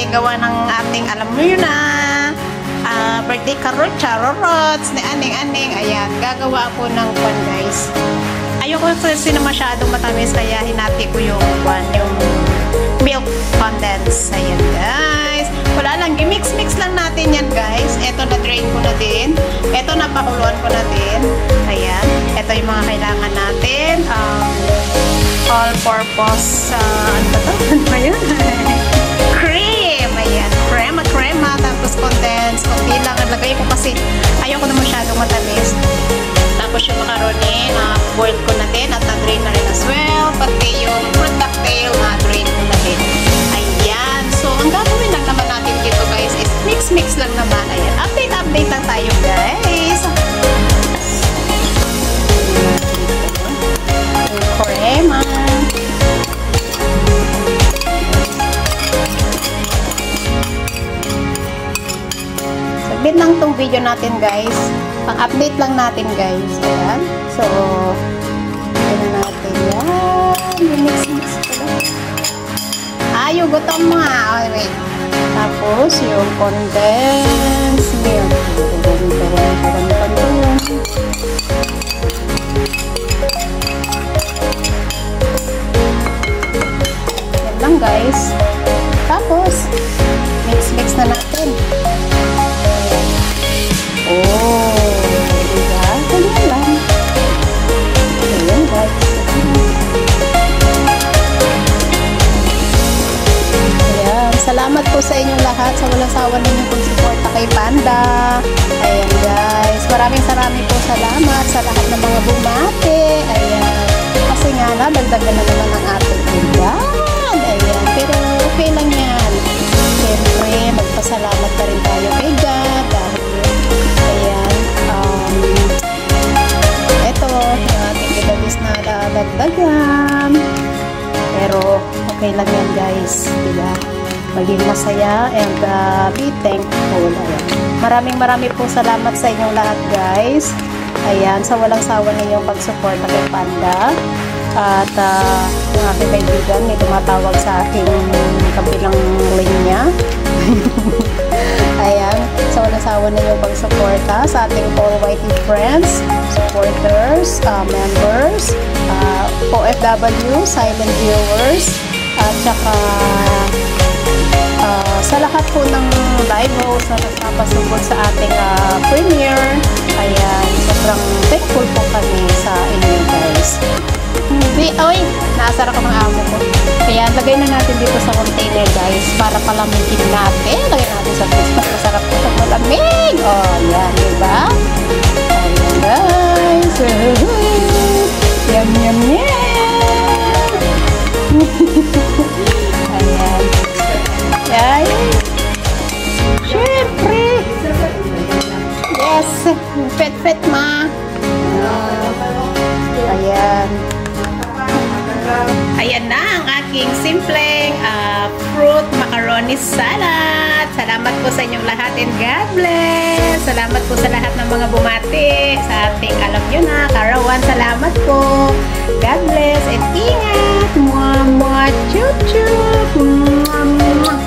gawa ng ating, alam mo yun na, birthday carrot, charorots, ni aning-aning. Ayan, gagawa ako ng kwan, guys. Ayoko kasi na masyadong matamis, kaya hinati ko yung kwan, yung milk condensed. Ayan, guys. Wala lang, i-mix-mix lang natin yan, guys. Ito, na-drain ko na din. Ito, napakuluan ko na din. Ayan. Ito yung mga kailangan natin. All-purpose, ano ba ito? Ano ba yun? Cream! Ayan. Crema. Tapos condensed. Kunti lang. Lagay ko kasi ayoko na masyadong matamis. Tapos yung macaroni, boil ko na din at na-drain na rin as well. Pati yung fruit cocktail, na-drain ko na din. Ayan. So, ang gagawin lang naman natin dito, guys, is mix-mix lang naman. Ayan. Update lang tayo, guys. Crema. Saglit lang tong video natin, guys. Pang-update lang natin, guys. Ayan. So, ayan na natin yan. Mix-mix ko lang. Yung gutom mo nga. Oh, wait. Tapos, yung condensed milk. Yan lang, guys. Tapos, mix-mix na natin. Oh, diba? Ganyan lang. Ayan, guys. Ayan. Salamat po sa inyong lahat sa walang sawa ninyong pag-suporta kay Panda. Ayan, guys. Maraming po salamat sa lahat ng mga bumati. Ayan. Kasi nga, nadagdagan na naman ang ating edad. Ayan. Pero, okay lang yan. Siyempre, magpasalamat na rin tayo kay God. Ayan. Ito, yung ating edad is nadadagdagan. Pero, okay lang yan, guys. Diba? Maging masaya and be thankful. Ayan. Maraming po salamat sa inyong lahat, guys. Ayan, sa walang sawa ninyong pag-support kay Panda. At yung aking kaibigan may tumatawag sa aking kabilang linya. Ayan, sa walang sawa ninyong pag-suporta sa ating all-YT friends, supporters, members, OFW, silent viewers, at saka sa lahat po ng live host na napapasugod sa ating premiere. Ayan, sobrang thankful po kami sa inyo, guys. Oy, naasara ka mga amo ko. Ayan, lagay na natin dito sa container, guys, para palamigin natin. Lagay natin sa fridge. Mas masarap po sa malamig. Oh, ayan, diba? Ayan, guys. Yum, yum, yum. Ayan. Ayan. Siyempre. Yes. Fet, ma. Ayan. Ayan na ang aking simpleng fruit macaroni salad. Salamat po sa inyong lahat and God bless. Salamat po sa lahat ng mga bumati sa ating, alam nyo na, karawan. Salamat po. God bless and ingat. Mwah, mwah, chup, chup. Mwah, mwah.